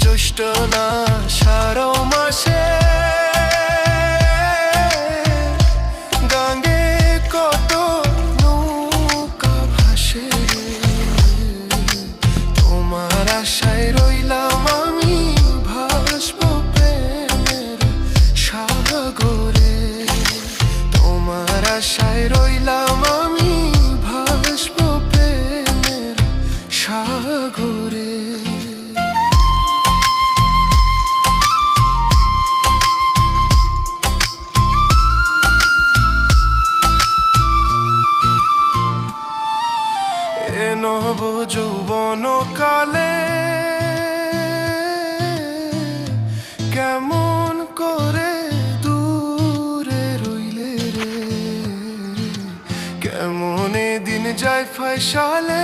জ্যৈষ্ঠ না আষাঢ় মাসে গাঙ্গে কত নৌকা ভাসে। তোমার আশায় রইলাম আমি ভাসবো প্রেমের সাগরে। তোমার আশায় রইলাম আমি ভাসবো প্রেমের সাগরে। নব যৌবন কালে কেমন করে দূরে রইলে রে। কেমন দিন যায় ফয়সালে